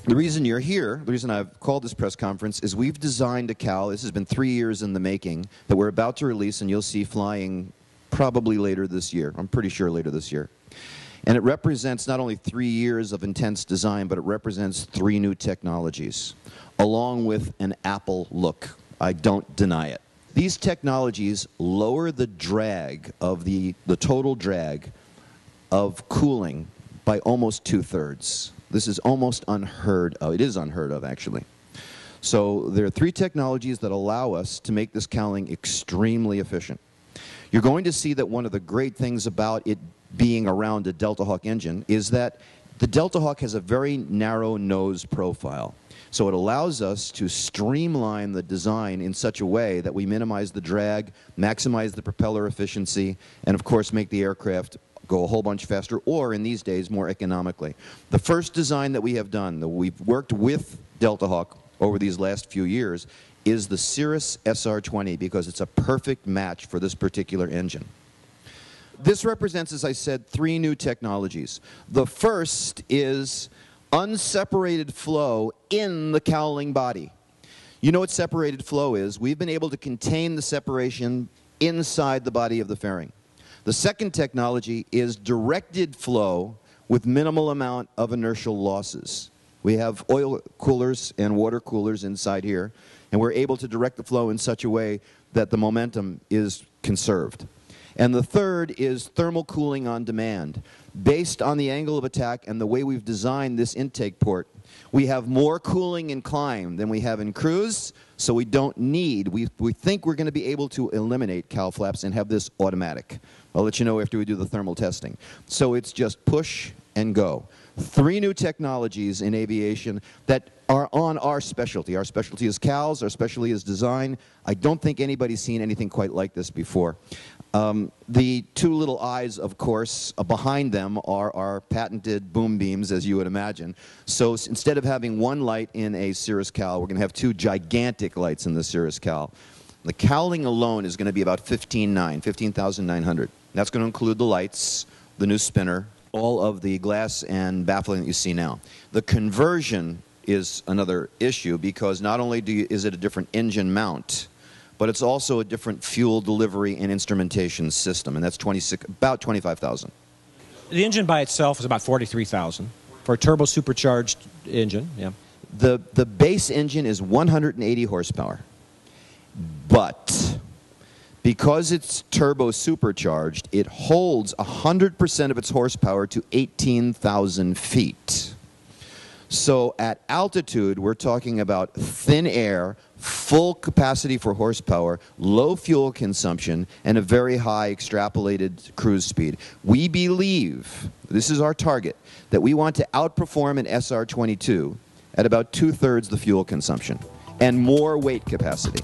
The reason you're here, the reason I've called this press conference, is we've designed a cowl. This has been 3 years in the making that we're about to release, and you'll see flying probably later this year. I'm pretty sure later this year. And it represents not only 3 years of intense design, but it represents 3 new technologies, along with an Apple look. I don't deny it. These technologies lower the drag of the total drag of cooling by almost 2/3. This is almost unheard of. It is unheard of, actually. So there are 3 technologies that allow us to make this cowling extremely efficient. You're going to see that one of the great things about it being around a Delta Hawk engine is that the Delta Hawk has a very narrow nose profile. So it allows us to streamline the design in such a way that we minimize the drag, maximize the propeller efficiency, and of course make the aircraft go a whole bunch faster, or in these days more economically. The first design that we have done, that we've worked with Delta Hawk over these last few years, is the Cirrus SR20, because it's a perfect match for this particular engine. This represents, as I said, 3 new technologies. The first is unseparated flow in the cowling body. You know what separated flow is. We've been able to contain the separation inside the body of the fairing. The second technology is directed flow with minimal amount of inertial losses. We have oil coolers and water coolers inside here, and we're able to direct the flow in such a way that the momentum is conserved. And the third is thermal cooling on demand. Based on the angle of attack and the way we've designed this intake port, we have more cooling in climb than we have in cruise, so we don't need, we think we're going to be able to eliminate cowl flaps and have this automatic. I'll let you know after we do the thermal testing. So it's just push and go. 3 new technologies in aviation that are on our specialty. Our specialty is cowls, our specialty is design. I don't think anybody's seen anything quite like this before. The 2 little eyes, of course, behind them are our patented boom beams, as you would imagine. So instead of having 1 light in a Cirrus cowl, we're going to have 2 gigantic lights in the Cirrus cowl. The cowling alone is going to be about $15,900. That's going to include the lights, the new spinner, all of the glass and baffling that you see now. The conversion is another issue, because not only is it a different engine mount, but it's also a different fuel delivery and instrumentation system, and that's about $25,000. The engine by itself is about $43,000 for a turbo supercharged engine. Yeah. The base engine is 180 horsepower, but because it's turbo supercharged, it holds 100% of its horsepower to 18,000 feet. So at altitude, we're talking about thin air, full capacity for horsepower, low fuel consumption, and a very high extrapolated cruise speed. We believe, this is our target, that we want to outperform an SR22 at about 2/3 the fuel consumption and more weight capacity.